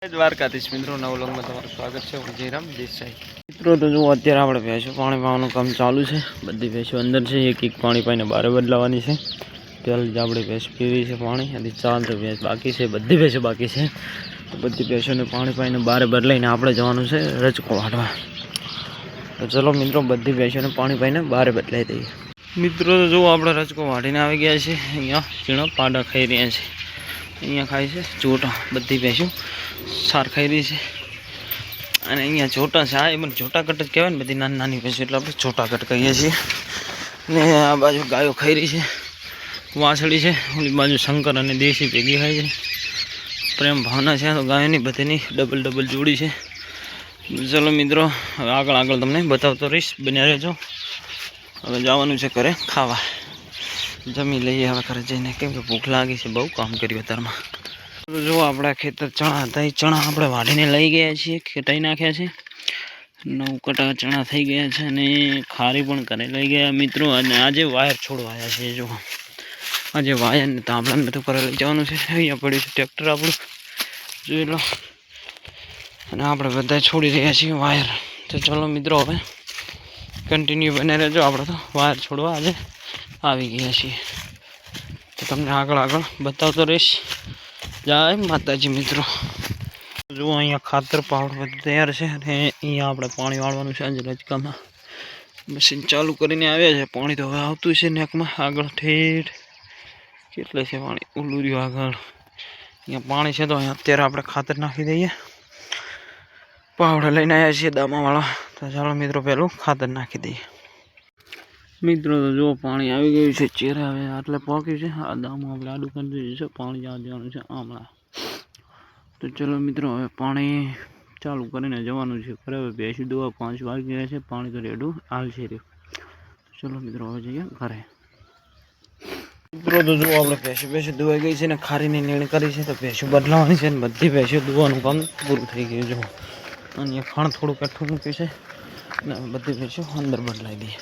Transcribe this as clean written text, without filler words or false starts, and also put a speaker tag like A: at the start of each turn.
A: દ્વારકાધીશ મિત્રો નવલંગમાં તમારું સ્વાગત છે. હું જયરામ દેસાઈ. મિત્રો તો જો અત્યારે આપણે ભેંસો પાણી પાવાનું કામ ચાલુ છે. બધી ભેંસો અંદર છે. એક એક પાણી પાઈને બહાર બદલાવાની છે. પહેલાં જ આપણે ભેંસ પીવી છે પાણી અને 4 ભેંસ બાકી છે. બધી ભેંસો બાકી છે. તો બધી ભેંસોને પાણી પાઈને બહાર બદલાઈને આપણે જવાનું છે રજકો વાઢવા. તો ચલો મિત્રો બધી ભેંસોને પાણી પાઈને બહાર બદલાઈ દઈએ. મિત્રો તો જો આપણે રજકો વાઢીને આવી ગયા છે. અહીંયા ઝીણા પાડા ખાઈ રહ્યા છે. અહીંયા ખાય છે ચોટા. બધી ભેંસો સાર ખાઈ રહી છે. અને અહીંયા ચોટા છે. આ મને ચોટા કટ જ કહેવાય ને, બધી નાની નાની ભેંસો એટલે આપણે ચોટા કટ કહીએ છીએ. ને આ બાજુ ગાયો ખાઈ રહી છે. વાછડી છે. ઓલી બાજુ શંકર અને દેશી ભેગી ખાય છે. પ્રેમ ભાવના છે તો ગાયોની બધીની ડબલ જોડી છે. ચલો મિત્રો હવે આગળ તમને બતાવતો રહીશ. બન્યા રહેજો. હવે જવાનું છે ઘરે ખાવા. જમી લઈએ હવે ઘરે જઈને, કેમ કે ભૂખ લાગી છે. બહુ કામ કર્યું અત્યારમાં. જો આપણા ખેતર ચણા હતા, એ ચણા આપણે વાઢીને લઈ ગયા છીએ. ખેટાઈ નાખ્યા છે. 9 કટા ચણા થઈ ગયા છે અને ખારી પણ ઘરે લઈ ગયા મિત્રો. અને આજે વાયર છોડવાયા છે. જો આજે વાયરને તાંબલાને બધું કરે લઈ જવાનું છે. અહીંયા પડ્યું છે ટ્રેક્ટર આપણું, જોઈ લો. અને આપણે બધા છોડી રહ્યા છીએ વાયર. તો ચલો મિત્રો હવે કન્ટિન્યુ બને રહેજો. આપણે તો વાયર છોડવા આજે આવી ગયા છીએ. તો તમને આગળ બતાવતો રહીશ. જય માતાજી મિત્રો. જો અહીંયા ખાતર પાવડર બધું તૈયાર છે. અને અહીંયા આપણે પાણી વાળવાનું છે. આજે રજકામાં મશીન ચાલુ કરીને આવ્યા છે. પાણી તો હવે આવતું છે નેકમાં. આગળ ઠેઠ કેટલે છે પાણી, ઓલું રહ્યું આગળ. અહીંયા પાણી છે તો અહીંયા અત્યારે આપણે ખાતર નાખી દઈએ. પાવડર લઈને આવ્યા છીએ દામાવાળા. તો ચાલો મિત્રો પહેલું ખાતર નાખી દઈએ. મિત્રો તો જો પાણી આવી ગયું છે. ચેરે હવે આટલે પહોંચ્યું છે. આ દામું આપણે આડું કરી દીધું છે. પાણી જવા દેવાનું છે હમણાં. તો ચલો મિત્રો હવે પાણી ચાલુ કરીને જવાનું છે ઘરે. હવે ભેંસું દોવા 5 વાગી ગયા છે. પાણી તો રેડું હાલ છે રહ્યું. ચલો મિત્રો હવે જઈએ ઘરે. મિત્રો તો જો આપણે ભેંસું દોવાઈ ગઈ છે ને ખારીની નીણ કરી છે. તો ભેંસું બદલાવાની છે ને બધી ભેંસું દોવાનું કામ પૂરું થઈ ગયું. જો અને ખાણ થોડું કઠું મૂક્યું છે ને બધી ભેંસું અંદર બદલાઈ દઈએ.